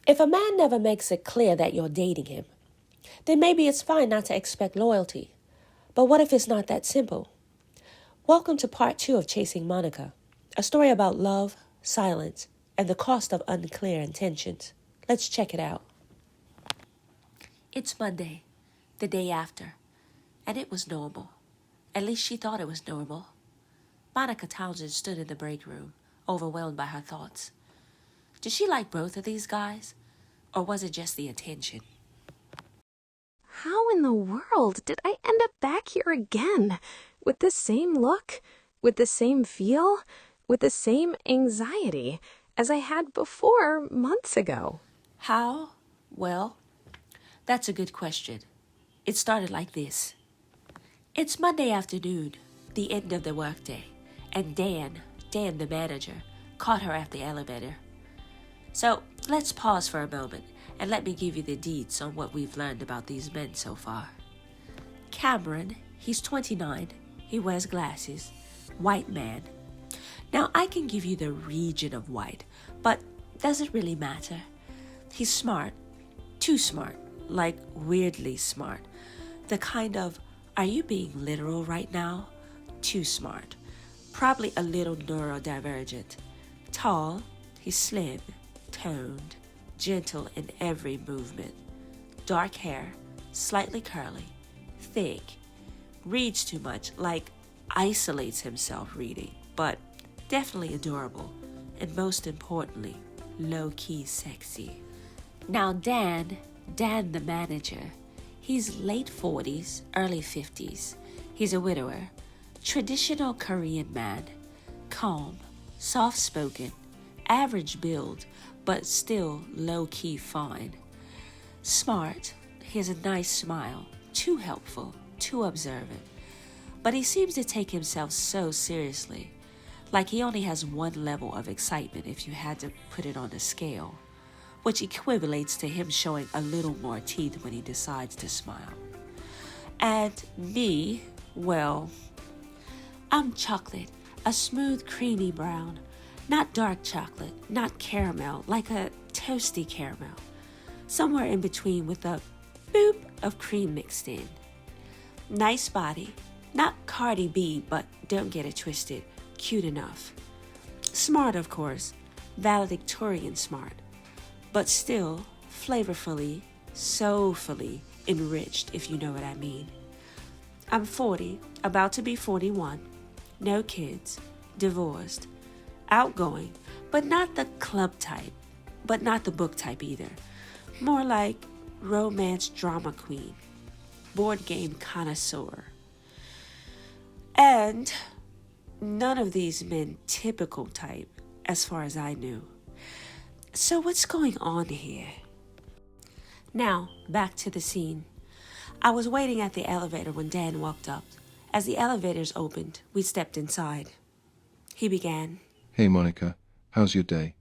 If a man never makes it clear that you're dating him, then maybe it's fine not to expect loyalty. But what if it's not that simple? Welcome to part 2 of Chasing Monica, a story about love, silence, and the cost of unclear intentions. Let's check it out. It's Monday, the day after, and it was normal. At least she thought it was normal. Monica Townsend stood in the break room, overwhelmed by her thoughts. Did she like both of these guys? Or was it just the attention? How in the world did I end up back here again? With the same look? With the same feel? With the same anxiety as I had before months ago? How? Well, that's a good question. It started like this. It's Monday afternoon, the end of the workday, and Dan the manager, caught her at the elevator. So let's pause for a moment and let me give you the deets on what we've learned about these men so far. Cameron, he's 29, he wears glasses, white man. Now I can give you the region of white, but does it really matter? He's smart, too smart, like weirdly smart. The kind of, are you being literal right now? Too smart. Probably a little neurodivergent. Tall, he's slim, toned, gentle in every movement. Dark hair, slightly curly, thick. Reads too much, like isolates himself reading, but definitely adorable. And most importantly, low-key sexy. Now Dan the manager, he's late 40s, early 50s. He's a widower, traditional Korean man, calm, soft-spoken, average build, but still low-key fine. Smart, he has a nice smile, too helpful, too observant. But he seems to take himself so seriously, like he only has one level of excitement if you had to put it on a scale, which equivalates to him showing a little more teeth when he decides to smile. And me, well, I'm chocolate, a smooth creamy brown, not dark chocolate, not caramel, like a toasty caramel, somewhere in between with a boop of cream mixed in. Nice body, not Cardi B, but don't get it twisted, cute enough. Smart, of course, valedictorian smart, but still flavorfully, soulfully enriched, if you know what I mean. I'm 40, about to be 41, no kids, divorced, outgoing, but not the club type, but not the book type either. More like romance drama queen, board game connoisseur. And none of these men typical type, as far as I knew. So what's going on here? Now, back to the scene. I was waiting at the elevator when Dan walked up. As the elevators opened, we stepped inside. He began. Hey, Monica. How's your day?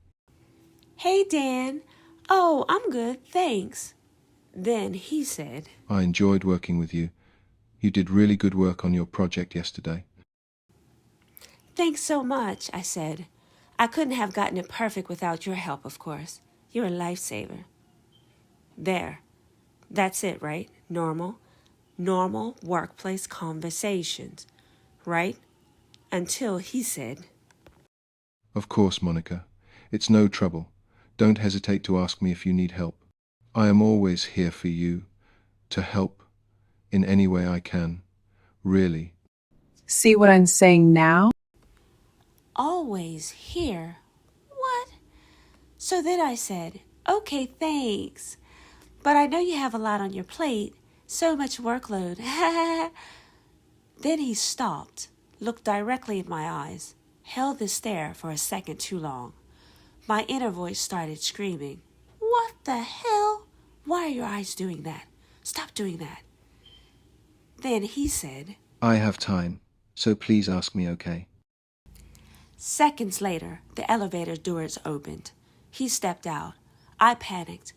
Hey, Dan. Oh, I'm good, thanks. Then he said, I enjoyed working with you. You did really good work on your project yesterday. Thanks so much, I said. I couldn't have gotten it perfect without your help, of course. You're a lifesaver. There. That's it, right? Normal workplace conversations, right? Until he said, Of course, Monica. It's no trouble. Don't hesitate to ask me if you need help. I am always here for you, to help in any way I can. Really. See what I'm saying now? always here. What? So then I said, okay, thanks. But I know you have a lot on your plate. So much workload. Then he stopped, looked directly in my eyes, held the stare for a second too long. My inner voice started screaming, "What the hell? Why are your eyes doing that? Stop doing that." Then he said, I have time, so please ask me, okay? Seconds later, the elevator doors opened. He stepped out. I panicked.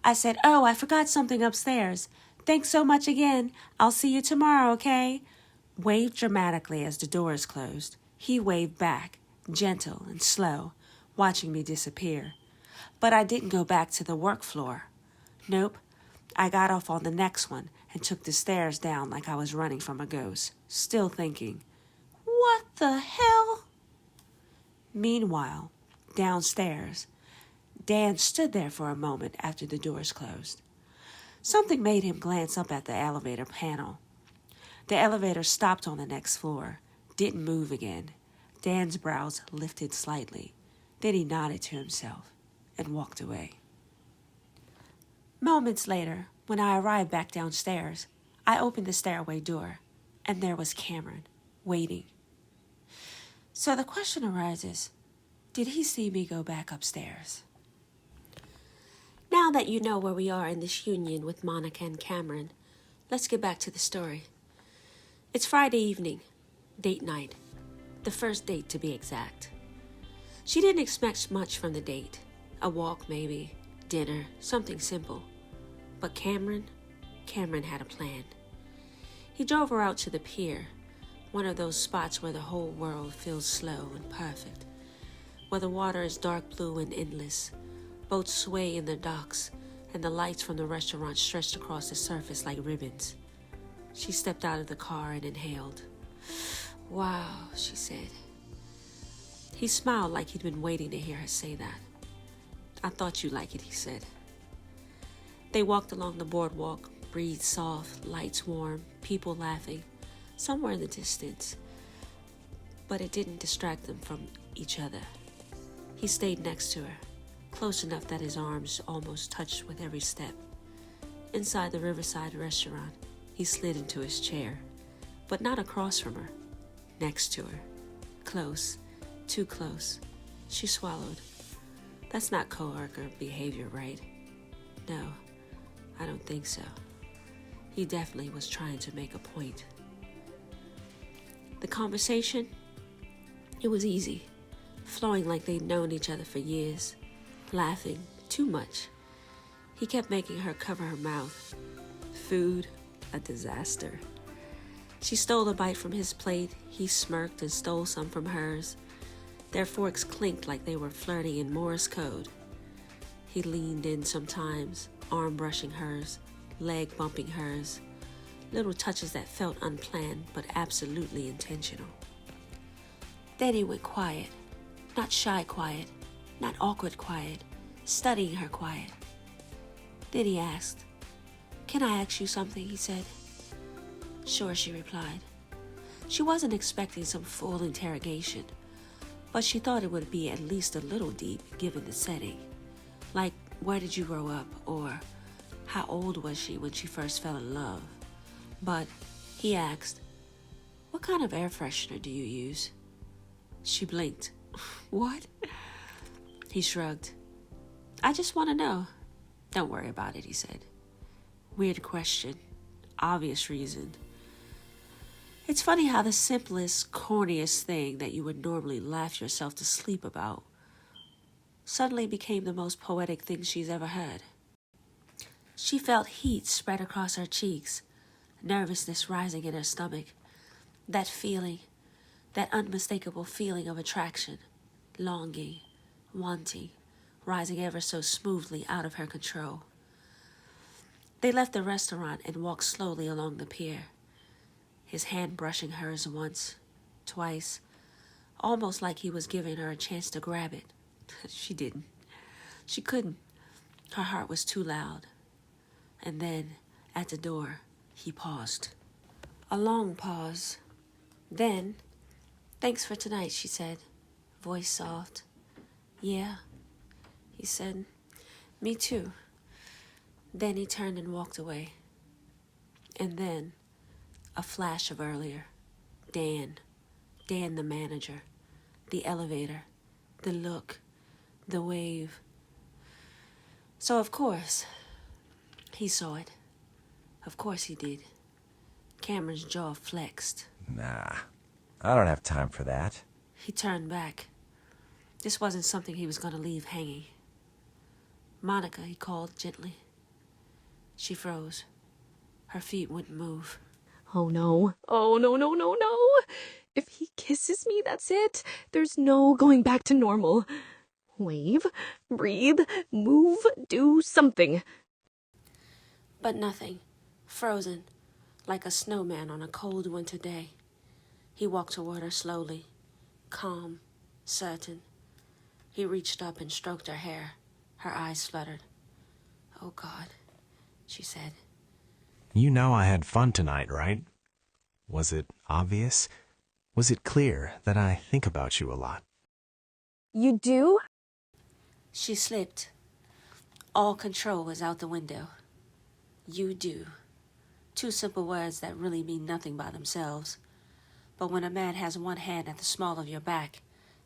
I said, "Oh, I forgot something upstairs. Thanks so much again. I'll see you tomorrow, okay?" Waved dramatically as the doors closed. He waved back, gentle and slow, watching me disappear. But I didn't go back to the work floor. Nope. I got off on the next one and took the stairs down like I was running from a ghost, still thinking, what the hell? Meanwhile, downstairs, Dan stood there for a moment after the doors closed. Something made him glance up at the elevator panel. The elevator stopped on the next floor, didn't move again. Dan's brows lifted slightly. Then he nodded to himself and walked away. Moments later, when I arrived back downstairs, I opened the stairway door, and there was Cameron, waiting. So the question arises, did he see me go back upstairs? Now that you know where we are in this union with Monica and Cameron, let's get back to the story. It's Friday evening, date night, the first date to be exact. She didn't expect much from the date, a walk maybe, dinner, something simple. But Cameron had a plan. He drove her out to the pier, one of those spots where the whole world feels slow and perfect, where the water is dark blue and endless, boats sway in the docks, and the lights from the restaurant stretched across the surface like ribbons. She stepped out of the car and inhaled. Wow, she said. He smiled like he'd been waiting to hear her say that. I thought you'd like it, he said. They walked along the boardwalk, breeze soft, lights warm, people laughing, somewhere in the distance. But it didn't distract them from each other. He stayed next to her, close enough that his arms almost touched with every step. Inside the Riverside restaurant, he slid into his chair, but not across from her, next to her. Close, too close. She swallowed. That's not coworker behavior, right? No, I don't think so. He definitely was trying to make a point. The conversation, it was easy, flowing like they'd known each other for years, laughing too much. He kept making her cover her mouth. Food, a disaster. She stole a bite from his plate. He smirked and stole some from hers. Their forks clinked like they were flirting in Morse code. He leaned in sometimes, arm brushing hers, leg bumping hers. Little touches that felt unplanned but absolutely intentional. Then he went quiet. Not shy quiet, not awkward quiet, studying her quiet. Then he asked, "Can I ask you something?" he said. "Sure," she replied. She wasn't expecting some full interrogation, but she thought it would be at least a little deep given the setting. Like, where did you grow up? Or how old was she when she first fell in love? But he asked, "What kind of air freshener do you use?" She blinked. "What?" He shrugged. "I just want to know." "Don't worry about it," he said. Weird question. Obvious reason. It's funny how the simplest, corniest thing that you would normally laugh yourself to sleep about suddenly became the most poetic thing she's ever heard. She felt heat spread across her cheeks, nervousness rising in her stomach, that feeling, that unmistakable feeling of attraction, longing, wanting, rising ever so smoothly out of her control. They left the restaurant and walked slowly along the pier, his hand brushing hers once, twice, almost like he was giving her a chance to grab it. She didn't. She couldn't. Her heart was too loud. And then, at the door, he paused. A long pause. Then, "Thanks for tonight," she said, voice soft. "Yeah," he said. "Me too." Then he turned and walked away. And then, a flash of earlier. Dan the manager, the elevator, the look, the wave. So of course, he saw it. Of course he did. Cameron's jaw flexed. Nah, I don't have time for that. He turned back. This wasn't something he was going to leave hanging. "Monica," he called gently. She froze. Her feet wouldn't move. Oh no. Oh no, no, no, no. If he kisses me, that's it. There's no going back to normal. Wave, breathe, move, do something. But nothing. Frozen, like a snowman on a cold winter day. He walked toward her slowly, calm, certain. He reached up and stroked her hair. Her eyes fluttered. "Oh, God," she said. You know I had fun tonight, right? Was it obvious? Was it clear that I think about you a lot? You do? She slipped. All control was out the window. You do. Two simple words that really mean nothing by themselves. But when a man has one hand at the small of your back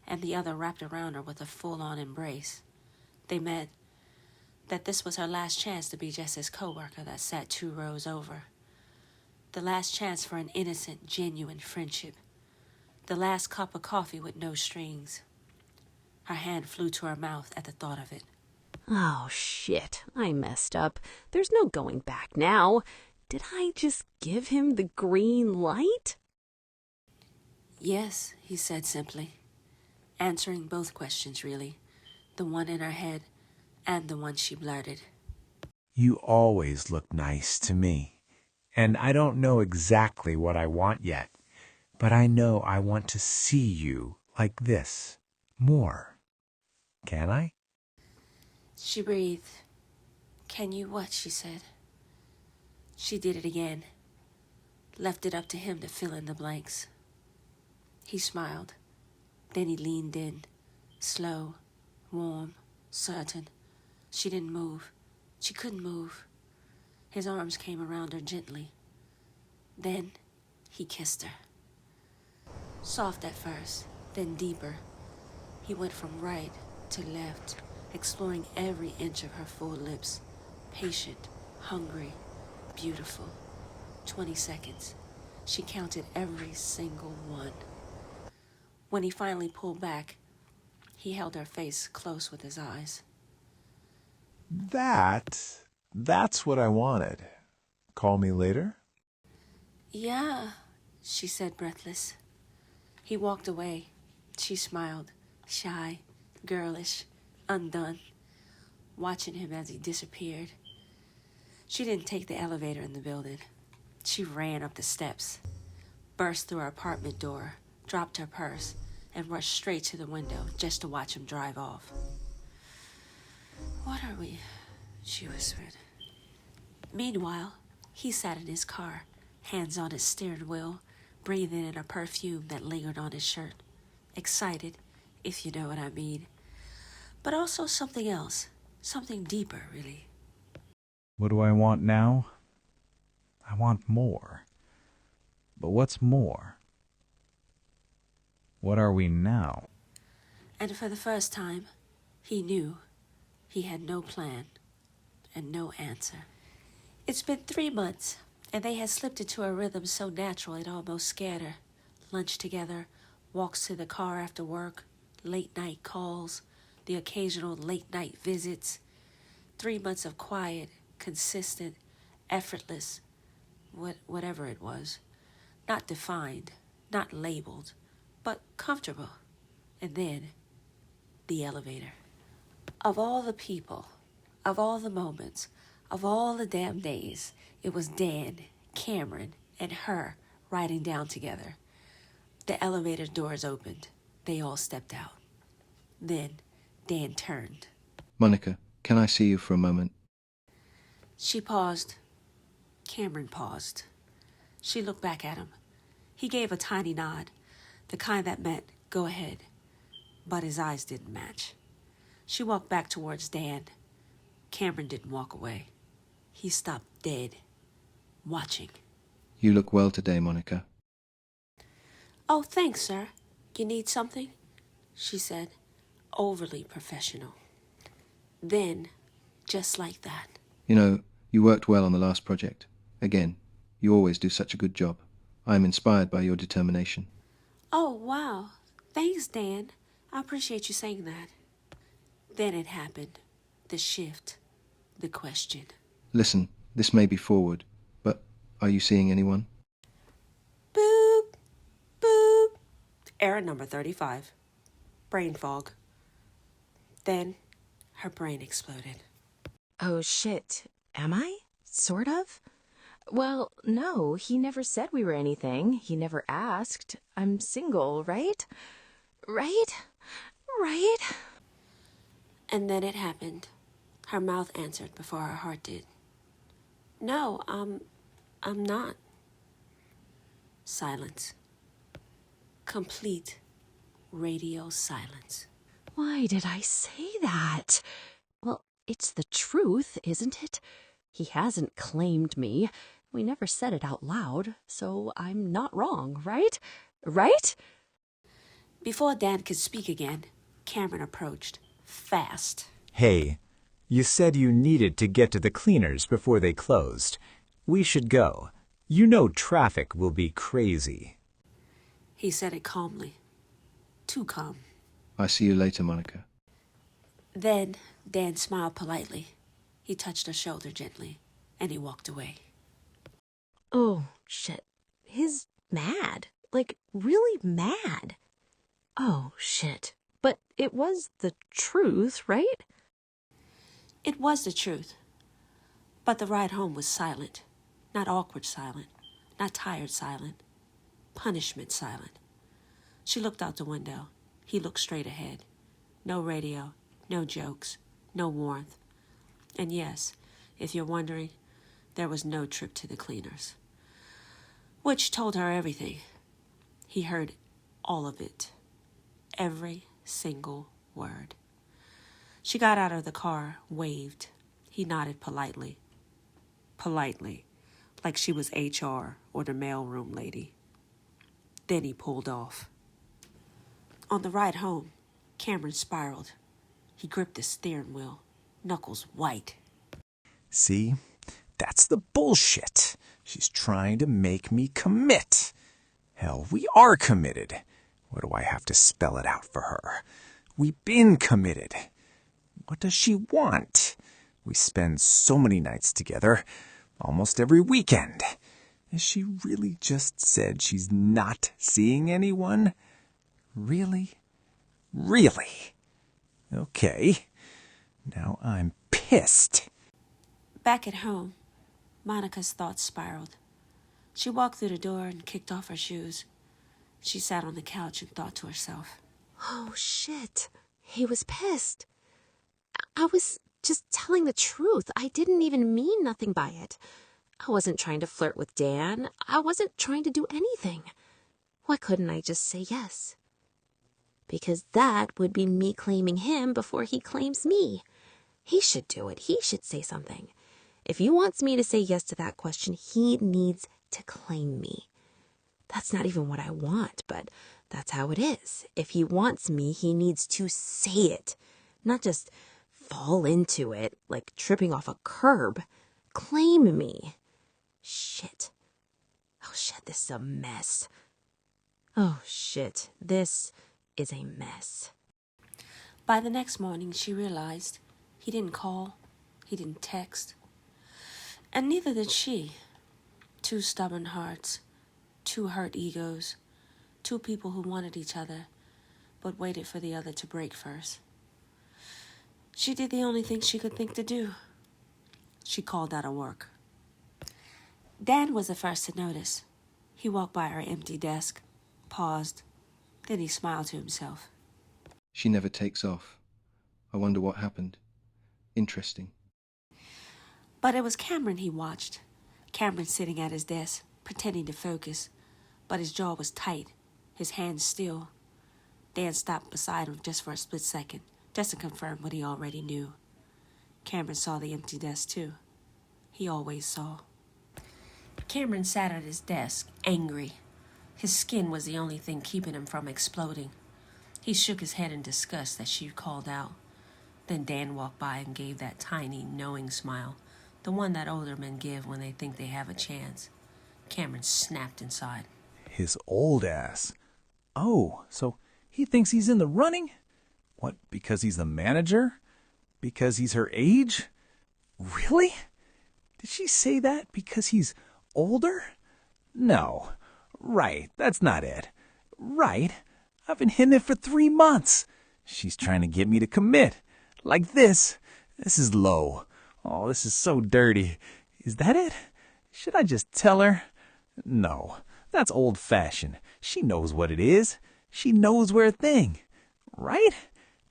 and the other wrapped around her with a full-on embrace, they meant that this was her last chance to be just his coworker that sat 2 rows over. The last chance for an innocent, genuine friendship. The last cup of coffee with no strings. Her hand flew to her mouth at the thought of it. Oh, shit. I messed up. There's no going back now. Did I just give him the green light? "Yes," he said simply, answering both questions really, the one in her head and the one she blurted. You always look nice to me. And I don't know exactly what I want yet, but I know I want to see you like this more. Can I? She breathed. "Can you what?" she said. She did it again, left it up to him to fill in the blanks. He smiled. Then he leaned in, slow, warm, certain. She didn't move. She couldn't move. His arms came around her gently. Then he kissed her. Soft at first, then deeper. He went from right to left, exploring every inch of her full lips. Patient, hungry, beautiful. 20 seconds. She counted every single one. When he finally pulled back, he held her face close with his eyes. That's what I wanted. Call me later? "Yeah," she said, breathless. He walked away. She smiled, shy, girlish, undone, watching him as he disappeared. She didn't take the elevator in the building. She ran up the steps, burst through her apartment door, dropped her purse, and rushed straight to the window just to watch him drive off. "What are we?" she whispered. Meanwhile, he sat in his car, hands on his steering wheel, breathing in a perfume that lingered on his shirt. Excited, if you know what I mean. But also something else, something deeper, really. What do I want now? I want more. But what's more? What are we now? And for the first time, he knew he had no plan and no answer. It's been 3 months, and they had slipped into a rhythm so natural it almost scared her. Lunch together, walks to the car after work, late-night calls, the occasional late-night visits. 3 months of quiet, consistent, effortless, whatever it was. Not defined, not labeled, but comfortable. And then, the elevator. Of all the people, of all the moments, of all the damn days, it was Dan, Cameron, and her riding down together. The elevator doors opened. They all stepped out. Then Dan turned. Monica, can I see you for a moment? She paused. Cameron paused. She looked back at him. He gave a tiny nod, the kind that meant, go ahead. But his eyes didn't match. She walked back towards Dan. Cameron didn't walk away. He stopped dead, watching. You look well today, Monica. "Oh, thanks, sir. You need something?" she said, overly professional. Then, just like that. You know, you worked well on the last project. Again, you always do such a good job. I am inspired by your determination. "Oh, wow. Thanks, Dan. I appreciate you saying that." Then it happened. The shift. The question. Listen, this may be forward, but are you seeing anyone? Boop. Boop. Error number 35. Brain fog. Then her brain exploded. Oh shit, am I? Sort of? Well, no, he never said we were anything. He never asked. I'm single, right? Right? Right? And then it happened. Her mouth answered before her heart did. No, I'm not. Silence. Complete radio silence. Why did I say that? Well, it's the truth, isn't it? He hasn't claimed me. We never said it out loud, so I'm not wrong, right? Right? Before Dan could speak again, Cameron approached, fast. Hey, you said you needed to get to the cleaners before they closed. We should go. You know traffic will be crazy. He said it calmly. Too calm. I see you later, Monica. Then Dan smiled politely. He touched her shoulder gently, and he walked away. Oh, shit. He's mad. Like, really mad. Oh, shit. But it was the truth, right? It was the truth. But the ride home was silent. Not awkward silent. Not tired silent. Punishment silent. She looked out the window. He looked straight ahead. No radio, no jokes, no warmth. And yes, if you're wondering, there was no trip to the cleaners. Which told her everything. He heard all of it. Every single word. She got out of the car, waved. He nodded politely. Politely, like she was HR or the mailroom lady. Then he pulled off. On the ride home, Cameron spiraled. He gripped the steering wheel, knuckles white. See? That's the bullshit. She's trying to make me commit. Hell, we are committed. What do I have to spell it out for her? We've been committed. What does she want? We spend so many nights together, almost every weekend. Has she really just said she's not seeing anyone? Really? Really? Okay. Now I'm pissed. Back at home, Monica's thoughts spiraled. She walked through the door and kicked off her shoes. She sat on the couch and thought to herself. Oh, shit. He was pissed. I was just telling the truth. I didn't even mean nothing by it. I wasn't trying to flirt with Dan. I wasn't trying to do anything. Why couldn't I just say yes? Because that would be me claiming him before he claims me. He should do it. He should say something. If he wants me to say yes to that question, he needs to claim me. That's not even what I want, but that's how it is. If he wants me, he needs to say it, not just fall into it like tripping off a curb. Claim me. Shit. Oh, shit, this is a mess. Oh, shit, this is a mess. By the next morning, she realized he didn't call, he didn't text, and neither did she. Two stubborn hearts, two hurt egos, two people who wanted each other, but waited for the other to break first. She did the only thing she could think to do. She called out of work. Dan was the first to notice. He walked by her empty desk, paused, then he smiled to himself. She never takes off. I wonder what happened. Interesting. But it was Cameron he watched. Cameron sitting at his desk, pretending to focus, but his jaw was tight, his hands still. Dan stopped beside him just for a split second, just to confirm what he already knew. Cameron saw the empty desk too. He always saw. Cameron sat at his desk, angry. His skin was the only thing keeping him from exploding. He shook his head in disgust as she called out. Then Dan walked by and gave that tiny, knowing smile, the one that older men give when they think they have a chance. Cameron snapped inside. His old ass. Oh, so he thinks he's in the running? What, because he's the manager? Because he's her age? Really? Did she say that because he's older? No. Right, that's not it. Right, I've been hitting it for 3 months. She's trying to get me to commit. Like this. This is low. Oh, this is so dirty. Is that it? Should I just tell her? No, that's old-fashioned. She knows what it is. She knows we're a thing. Right?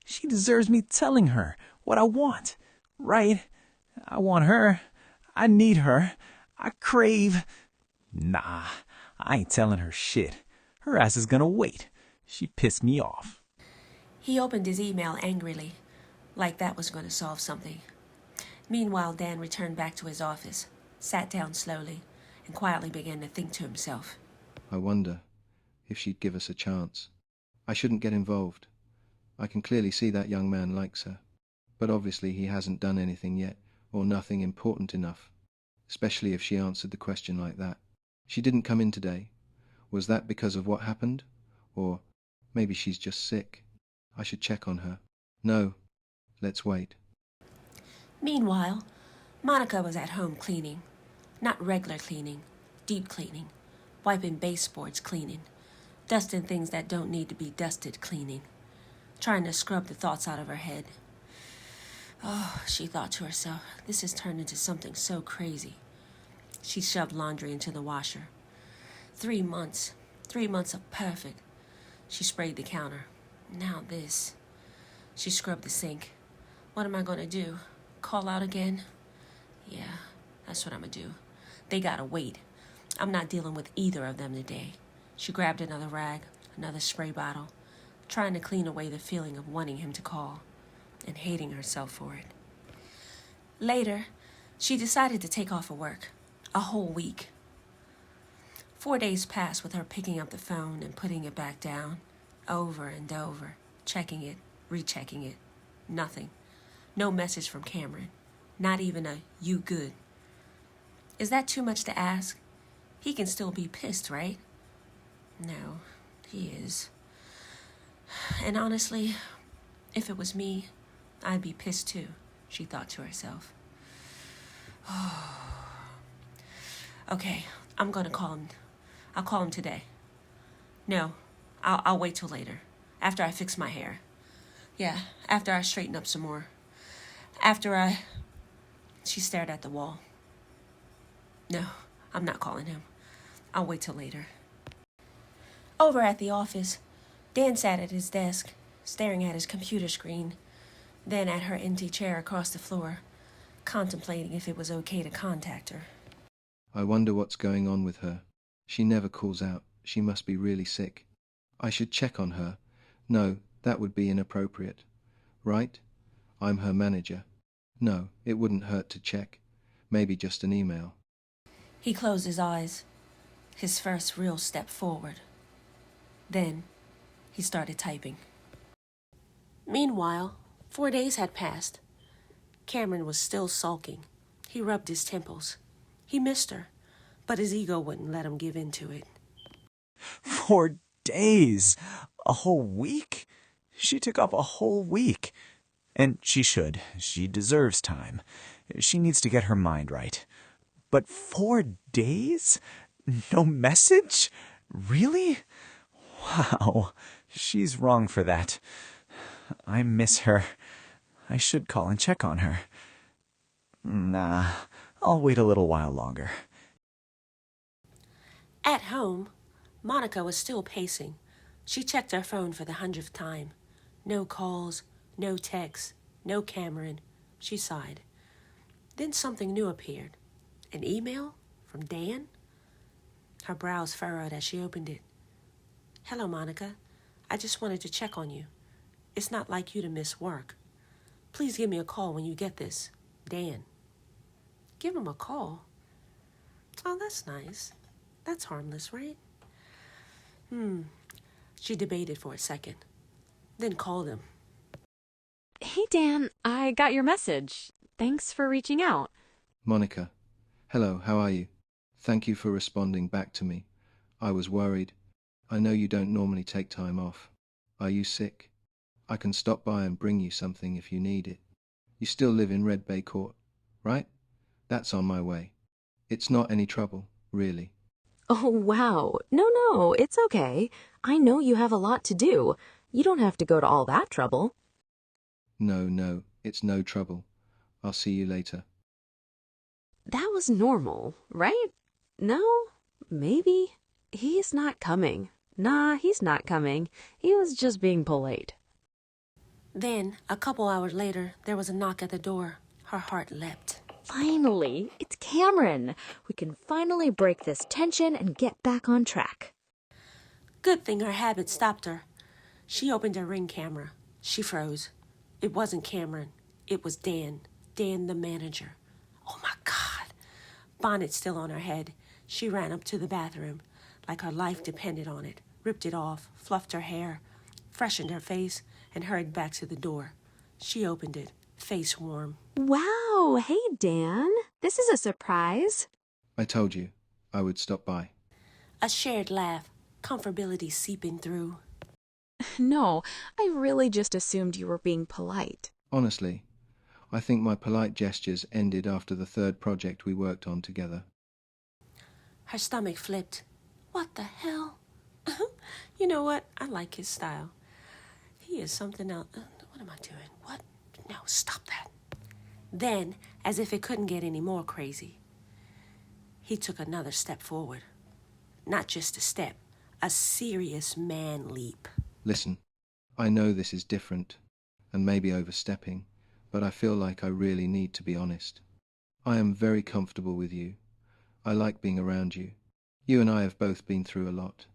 She deserves me telling her what I want. Right? I want her. I need her. I crave. Nah, I ain't telling her shit. Her ass is gonna wait. She pissed me off. He opened his email angrily, like that was going to solve something. Meanwhile, Dan returned back to his office, sat down slowly, and quietly began to think to himself. I wonder if she'd give us a chance. I shouldn't get involved. I can clearly see that young man likes her. But obviously he hasn't done anything yet, or nothing important enough. Especially if she answered the question like that. She didn't come in today. Was that because of what happened? Or maybe she's just sick. I should check on her. No, let's wait. Meanwhile, Monica was at home cleaning. Not regular cleaning, deep cleaning. Wiping baseboards cleaning. Dusting things that don't need to be dusted cleaning. Trying to scrub the thoughts out of her head. Oh, she thought to herself, this has turned into something so crazy. She shoved laundry into the washer. 3 months. 3 months of perfect. She sprayed the counter. Now this. She scrubbed the sink. What am I going to do? Call out again? Yeah, that's what I'm going to do. They gotta wait. I'm not dealing with either of them today. She grabbed another rag, another spray bottle, trying to clean away the feeling of wanting him to call and hating herself for it. Later, she decided to take off of work. A whole week. 4 days passed with her picking up the phone and putting it back down, over and over, checking it, rechecking it. Nothing. No message from Cameron. Not even a "you good." Is that too much to ask? He can still be pissed, right? No, he is. And honestly, if it was me, I'd be pissed too, she thought to herself. Okay, I'm gonna call him. I'll call him today. No, I'll wait till later, after I fix my hair. Yeah, after I straighten up some more. She stared at the wall. No, I'm not calling him. I'll wait till later. Over at the office, Dan sat at his desk, staring at his computer screen, then at her empty chair across the floor, contemplating if it was okay to contact her. I wonder what's going on with her. She never calls out. She must be really sick. I should check on her. No, that would be inappropriate. Right? I'm her manager. No, it wouldn't hurt to check. Maybe just an email. He closed his eyes, his first real step forward. Then, he started typing. Meanwhile, 4 days had passed. Cameron was still sulking. He rubbed his temples. He missed her, but his ego wouldn't let him give in to it. 4 days? A whole week? She took off a whole week. And she should. She deserves time. She needs to get her mind right. But 4 days? No message? Really? Wow. She's wrong for that. I miss her. I should call and check on her. Nah, I'll wait a little while longer. At home, Monica was still pacing. She checked her phone for the 100th time. No calls, no texts, no Cameron. She sighed. Then something new appeared. An email from Dan? Her brows furrowed as she opened it. Hello, Monica. I just wanted to check on you. It's not like you to miss work. Please give me a call when you get this. Dan. Give him a call? Oh, that's nice. That's harmless, right? She debated for a second, then called him. Hey, Dan, I got your message. Thanks for reaching out. Monica. Hello, how are you? Thank you for responding back to me. I was worried. I know you don't normally take time off. Are you sick? I can stop by and bring you something if you need it. You still live in Red Bay Court, right? That's on my way. It's not any trouble, really. Oh, wow. No, it's okay. I know you have a lot to do. You don't have to go to all that trouble. No, It's no trouble. I'll see you later. That was normal, right? No? Maybe. He's not coming. Nah, he's not coming. He was just being polite. Then, a couple hours later, there was a knock at the door. Her heart leapt. Finally, it's Cameron. We can finally break this tension and get back on track. Good thing her habit stopped her. She opened her Ring camera. She froze. It wasn't Cameron. It was Dan. Dan, the manager. Oh my God. Bonnet still on her head. She ran up to the bathroom, like her life depended on it, ripped it off, fluffed her hair, freshened her face, and hurried back to the door. She opened it, face warm. Wow, hey Dan. This is a surprise. I told you I would stop by. A shared laugh, comfortability seeping through. No, I really just assumed you were being polite. Honestly, I think my polite gestures ended after the third project we worked on together. Her stomach flipped. What the hell? You know what? I like his style. He is something else. What am I doing? What? No, stop that. Then, as if it couldn't get any more crazy, he took another step forward. Not just a step, a serious man leap. Listen, I know this is different and maybe overstepping, but I feel like I really need to be honest. I am very comfortable with you. I like being around you. You and I have both been through a lot,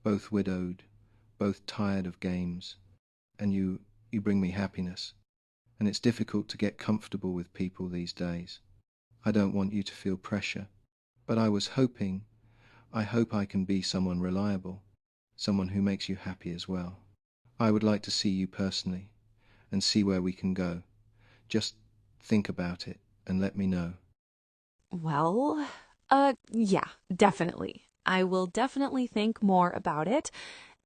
both widowed, both tired of games, and you bring me happiness. And it's difficult to get comfortable with people these days. I don't want you to feel pressure, but I hope I can be someone reliable, someone who makes you happy as well. I would like to see you personally and see where we can go. Just think about it and let me know. Well, yeah, definitely. I will definitely think more about it,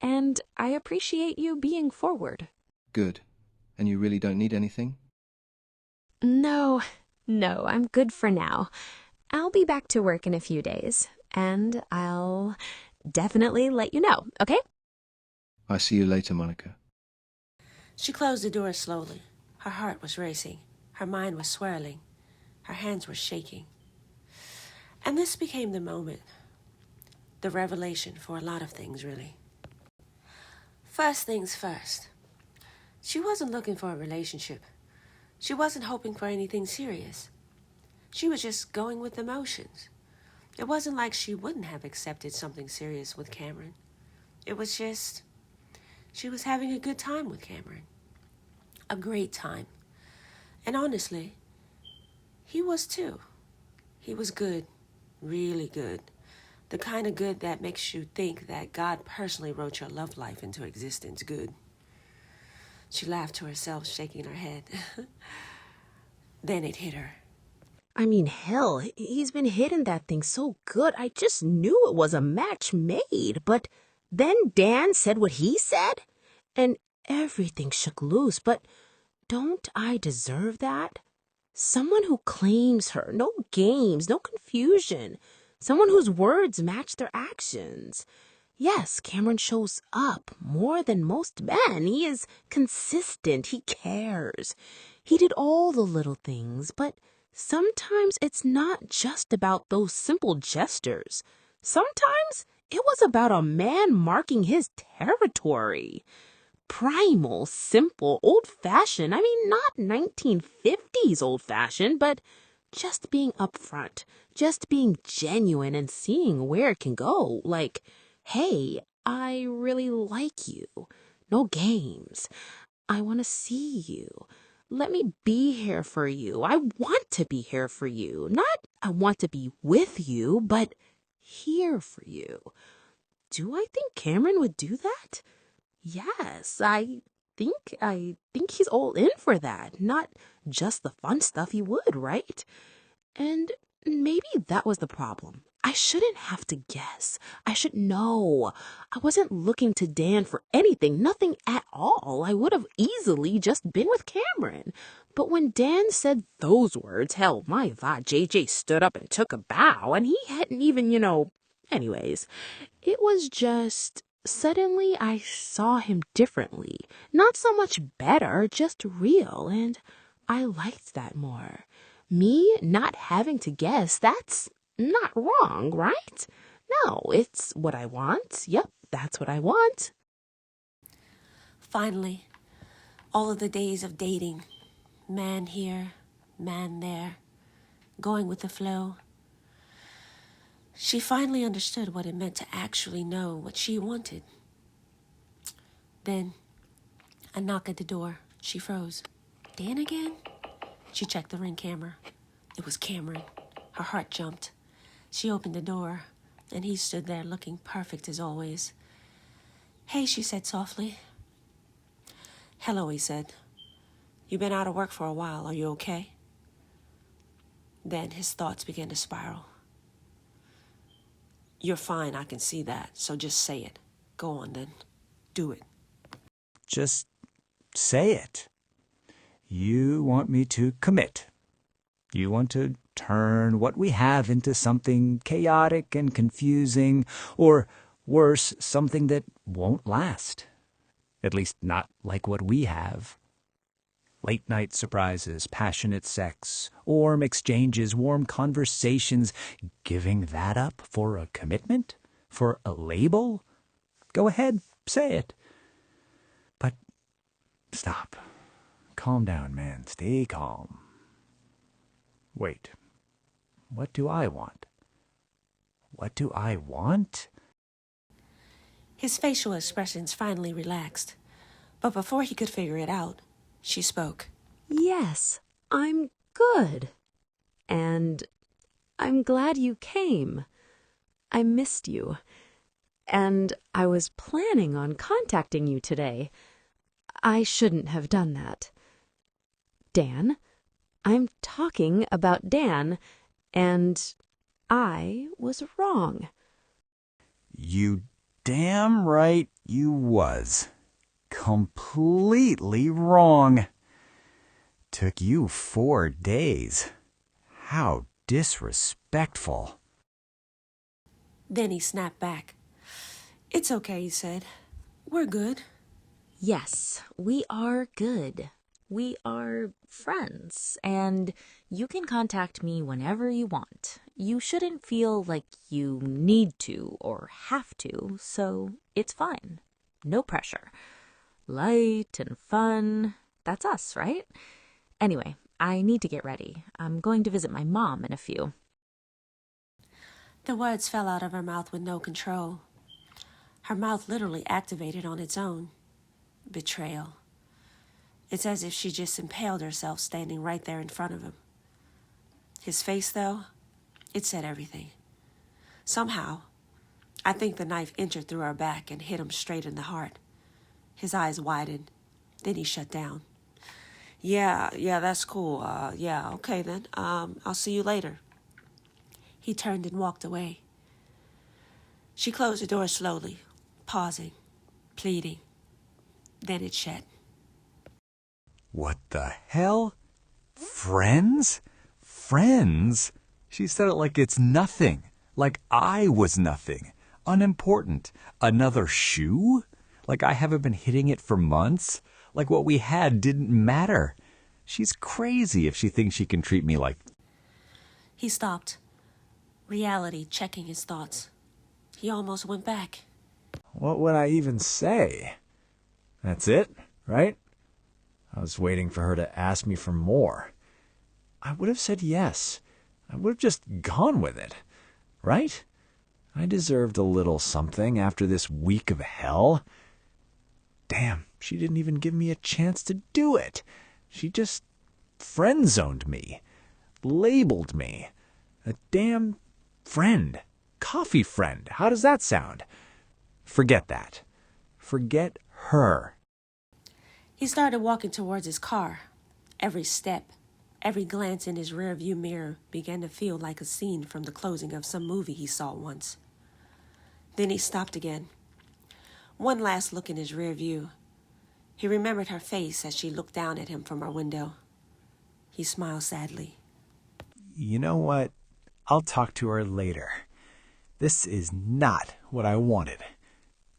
and I appreciate you being forward. Good. And you really don't need anything? No, I'm good for now. I'll be back to work in a few days, and I'll definitely let you know, okay? I see you later, Monica. She closed the door slowly. Her heart was racing. Her mind was swirling. Her hands were shaking. And this became the moment. The revelation for a lot of things, really. First things first. She wasn't looking for a relationship. She wasn't hoping for anything serious. She was just going with the motions. It wasn't like she wouldn't have accepted something serious with Cameron. It was just, she was having a good time with Cameron. A great time. And honestly, he was too. He was good, really good. The kind of good that makes you think that God personally wrote your love life into existence good. She laughed to herself, shaking her head. Then it hit her. I mean, hell, he's been hitting that thing so good, I just knew it was a match made. But then Dan said what he said, and everything shook loose. But don't I deserve that? Someone who claims her, no games, no confusion. Someone whose words match their actions. Yes, Cameron shows up more than most men. He is consistent. He cares. He did all the little things, but sometimes it's not just about those simple gestures. Sometimes it was about a man marking his territory. Primal, simple, old-fashioned. I mean, not 1950s old-fashioned, but just being upfront, just being genuine and seeing where it can go. Like, hey, I really like you. No games. I want to see you. Let me be here for you. I want to be here for you. Not I want to be with you, but here for you. Do I think Cameron would do that? Yes, I think he's all in for that. Not just the fun stuff, he would, right? And maybe that was the problem. I shouldn't have to guess. I should know. I wasn't looking to Dan for anything, nothing at all. I would have easily just been with Cameron. But when Dan said those words, hell, my God, JJ stood up and took a bow, and he hadn't even, Anyways, it was just, suddenly I saw him differently. Not so much better, just real, and I liked that more. Me not having to guess, that's not wrong, right? No, it's what I want. Yep, that's what I want. Finally, all of the days of dating, man here, man there, going with the flow, she finally understood what it meant to actually know what she wanted. Then, a knock at the door. She froze. Dan again? She checked the Ring camera. It was Cameron. Her heart jumped. She opened the door, and he stood there looking perfect as always. "Hey," she said softly. "Hello," he said. "You've been out of work for a while. Are you okay?" Then his thoughts began to spiral. "You're fine, I can see that, so just say it. Go on then. Do it." Just say it. You want me to commit. You want to turn what we have into something chaotic and confusing, or worse, something that won't last. At least not like what we have. Late night surprises, passionate sex, warm exchanges, warm conversations. Giving that up for a commitment? For a label? Go ahead, say it. But stop. Calm down, man. Stay calm. Wait. What do I want? What do I want? His facial expressions finally relaxed. But before he could figure it out, she spoke. Yes, I'm good. And I'm glad you came. I missed you. And I was planning on contacting you today. I shouldn't have done that. Dan, I'm talking about Dan, and I was wrong. You damn right you was. Completely wrong. Took you 4 days. How disrespectful. Then he snapped back. "It's okay," he said. "We're good." Yes, we are good. We are friends, and you can contact me whenever you want. You shouldn't feel like you need to or have to, so it's fine. No pressure. Light and fun. That's us, right? Anyway, I need to get ready. I'm going to visit my mom in a few. The words fell out of her mouth with no control. Her mouth literally activated on its own. Betrayal. It's as if she just impaled herself standing right there in front of him. His face, though, it said everything. Somehow, I think the knife entered through her back and hit him straight in the heart. His eyes widened. Then he shut down. Yeah, that's cool. Yeah, okay then. I'll see you later." He turned and walked away. She closed the door slowly, pausing, pleading. Then it shut. What the hell? Friends? Friends? She said it like it's nothing. Like I was nothing. Unimportant. Another shoe? Like I haven't been hitting it for months? Like what we had didn't matter. She's crazy if she thinks she can treat me like... He stopped, reality checking his thoughts. He almost went back. What would I even say? That's it, right? I was waiting for her to ask me for more. I would have said yes. I would have just gone with it, right? I deserved a little something after this week of hell. Damn, she didn't even give me a chance to do it. She just friend-zoned me, labeled me. A damn friend. Coffee friend. How does that sound? Forget that. Forget her. He started walking towards his car. Every step, every glance in his rearview mirror began to feel like a scene from the closing of some movie he saw once. Then he stopped again. One last look in his rear view. He remembered her face as she looked down at him from her window. He smiled sadly. You know what? I'll talk to her later. This is not what I wanted.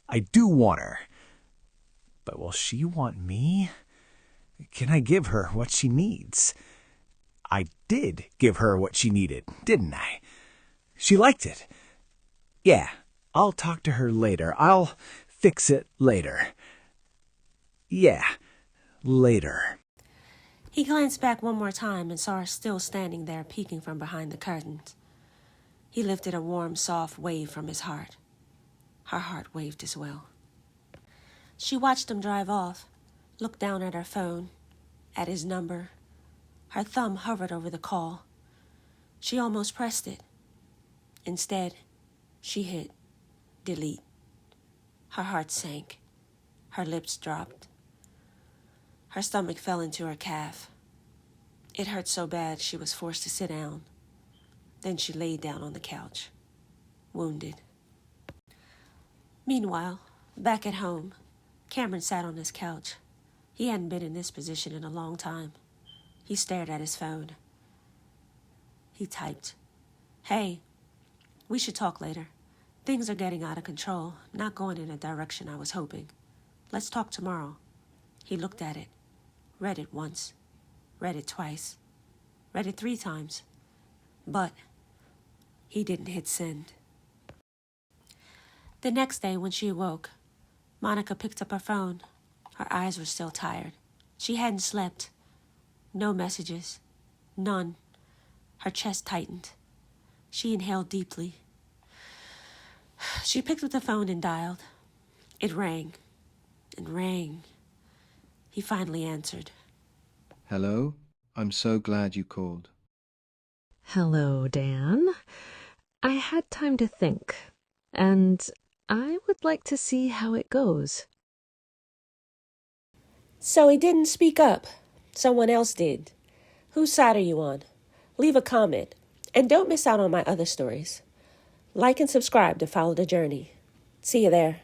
I do want her. But will she want me? Can I give her what she needs? I did give her what she needed, didn't I? She liked it. Yeah, I'll talk to her later. I'll fix it later. Yeah, later. He glanced back one more time and saw her still standing there peeking from behind the curtains. He lifted a warm, soft wave from his heart. Her heart waved as well. She watched him drive off, looked down at her phone, at his number. Her thumb hovered over the call. She almost pressed it. Instead, she hit delete. Her heart sank. Her lips dropped. Her stomach fell into her calf. It hurt so bad she was forced to sit down. Then she laid down on the couch, wounded. Meanwhile, back at home, Cameron sat on his couch. He hadn't been in this position in a long time. He stared at his phone. He typed, "Hey, we should talk later. Things are getting out of control, not going in a direction I was hoping. Let's talk tomorrow." He looked at it, read it once, read it twice, read it 3 times, but he didn't hit send. The next day when she awoke, Monica picked up her phone. Her eyes were still tired. She hadn't slept. No messages. None. Her chest tightened. She inhaled deeply. She picked up the phone and dialed. It rang and rang. He finally answered. Hello? I'm so glad you called. Hello, Dan. I had time to think, and I would like to see how it goes. So he didn't speak up. Someone else did. Whose side are you on? Leave a comment. And don't miss out on my other stories. Like and subscribe to follow the journey. See you there.